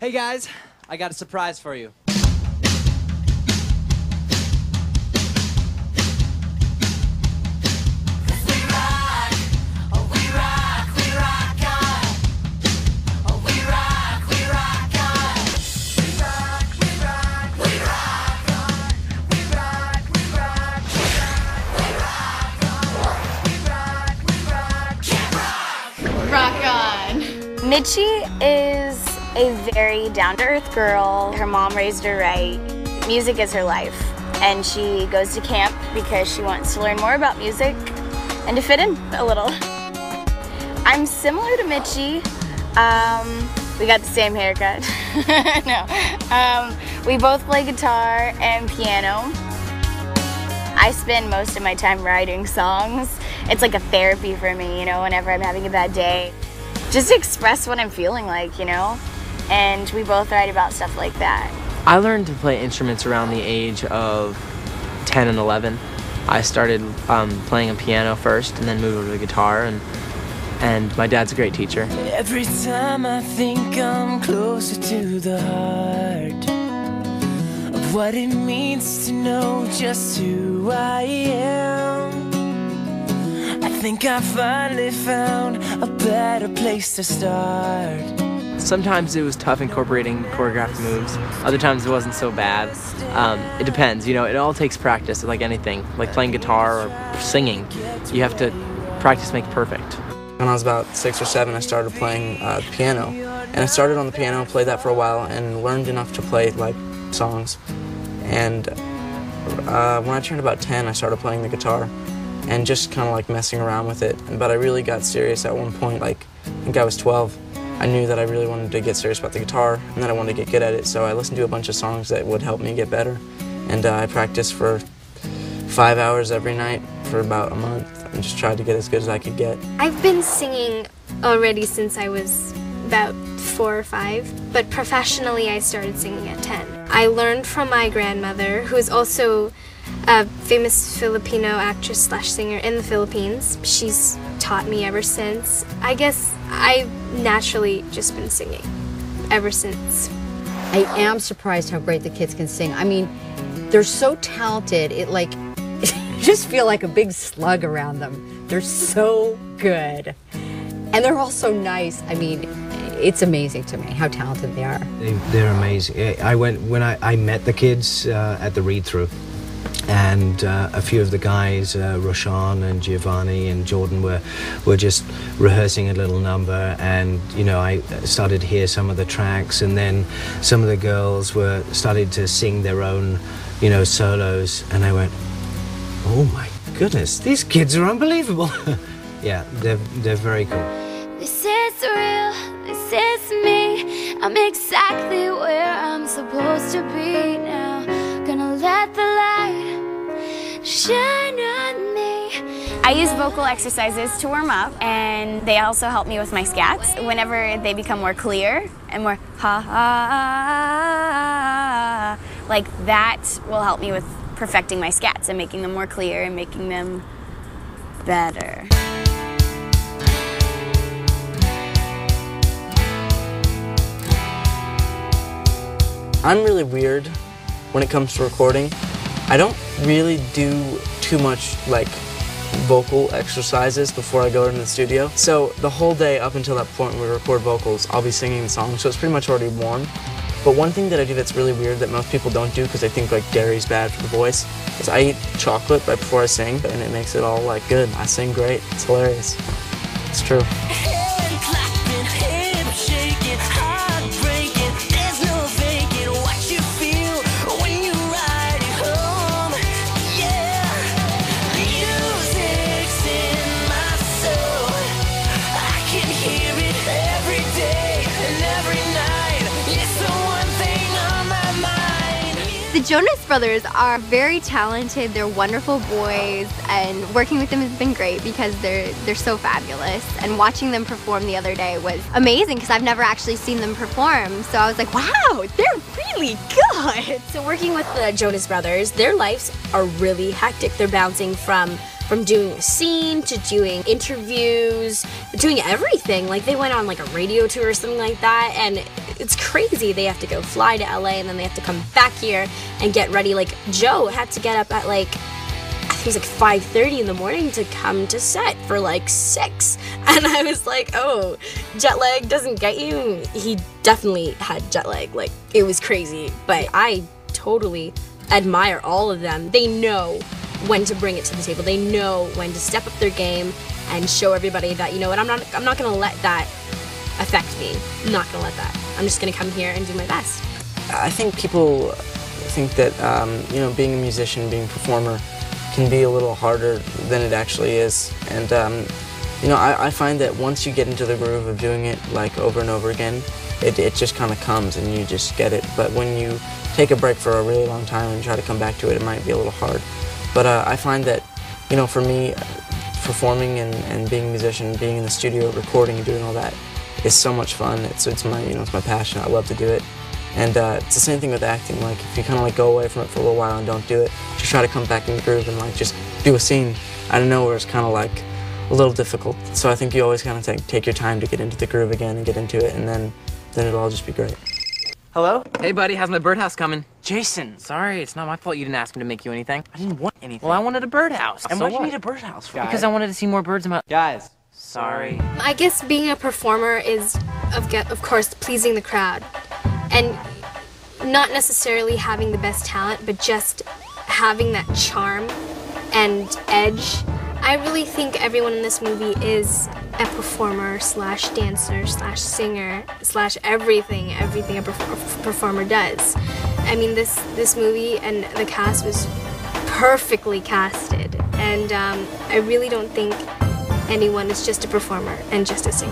Hey guys, I got a surprise for you. Rock on! Mitchie is a very down-to-earth girl. Her mom raised her right. Music is her life, and she goes to camp because she wants to learn more about music and to fit in a little. I'm similar to Mitchie. We got the same haircut. No. We both play guitar and piano. I spend most of my time writing songs. It's like a therapy for me, you know, whenever I'm having a bad day. Just to express what I'm feeling like, you know? And we both write about stuff like that. I learned to play instruments around the age of 10 and 11. I started playing a piano first and then moved over to the guitar, and my dad's a great teacher. Every time I think I'm closer to the heart of what it means to know just who I am, I think I finally found a better place to start. Sometimes it was tough incorporating choreographed moves. Other times it wasn't so bad. It depends, you know, it all takes practice, like anything. Like playing guitar or singing, you have to practice make perfect. When I was about 6 or 7, I started playing piano. And I started on the piano, played that for a while, and learned enough to play like songs. And when I turned about 10, I started playing the guitar and just kind of like messing around with it. But I really got serious at one point, like I think I was 12. I knew that I really wanted to get serious about the guitar and that I wanted to get good at it, so I listened to a bunch of songs that would help me get better. And I practiced for 5 hours every night for about a month and just tried to get as good as I could get. I've been singing already since I was about 4 or 5, but professionally I started singing at 10. I learned from my grandmother, who is also a famous Filipino actress / singer in the Philippines. She's taught me ever since. I guess I've naturally just been singing ever since. I am surprised how great the kids can sing. I mean, they're so talented, it like, you just feel like a big slug around them. They're so good. And they're all so nice. I mean, it's amazing to me how talented they are. They're amazing. When I met the kids at the read-through, and a few of the guys, Roshan and Giovanni and Jordan, were just rehearsing a little number, and you know, I started to hear some of the tracks, and then some of the girls started to sing their own, you know, solos, and I went, oh my goodness, these kids are unbelievable. Yeah, they're very cool. This is real, this is me. I'm exactly where I'm supposed to be now. Gonna let the light shine on me. I use vocal exercises to warm up, and they also help me with my scats. Whenever they become more clear and more ha ha, like that will help me with perfecting my scats and making them more clear and making them better. I'm really weird when it comes to recording. I don't really do too much like vocal exercises before I go into the studio. So the whole day up until that point when we record vocals, I'll be singing the song, so it's pretty much already warm. But one thing that I do that's really weird that most people don't do because they think like dairy's bad for the voice is I eat chocolate right before I sing, and it makes it all like good. I sing great. It's hilarious. It's true. The Jonas Brothers are very talented. They're wonderful boys, and working with them has been great because they're so fabulous. And watching them perform the other day was amazing because I've never actually seen them perform. So I was like, wow, they're really good. So working with the Jonas Brothers, their lives are really hectic. They're bouncing from doing a scene to doing interviews, doing everything. Like they went on like a radio tour or something like that, and it's crazy. They have to go fly to LA and then they have to come back here and get ready. Like Joe had to get up at like, I think it was like 5:30 in the morning to come to set for like 6. And I was like, oh, jet lag doesn't get you? He definitely had jet lag. Like, it was crazy. But I totally admire all of them. They know when to bring it to the table. They know when to step up their game and show everybody that, you know what, I'm not gonna let that affect me. I'm not gonna let that. I'm just gonna come here and do my best. I think people think that, you know, being a musician, being a performer can be a little harder than it actually is. And, you know, I find that once you get into the groove of doing it like over and over again, it just kind of comes and you just get it. But when you take a break for a really long time and try to come back to it, it might be a little hard. But I find that, you know, for me, performing and being a musician, being in the studio, recording and doing all that is so much fun. It's my, you know, it's my passion. I love to do it. And it's the same thing with acting. Like, if you kind of like go away from it for a little while and don't do it, just try to come back in the groove and like just do a scene out of nowhere is kind of like a little difficult. So I think you always kind of take your time to get into the groove again and get into it, and then it'll all just be great. Hello? Hey, buddy, how's my birdhouse coming? Jason, sorry, it's not my fault you didn't ask me to make you anything. I didn't want anything. Well, I wanted a birdhouse. And so why'd you what? need a birdhouse for? Because I wanted to see more birds in my... Guys. Sorry. I guess being a performer is, of course, pleasing the crowd. And not necessarily having the best talent, but just having that charm and edge. I really think everyone in this movie is a performer slash dancer slash singer slash everything a performer does. I mean, this movie and the cast was perfectly casted, and I really don't think anyone is just a performer and just a singer.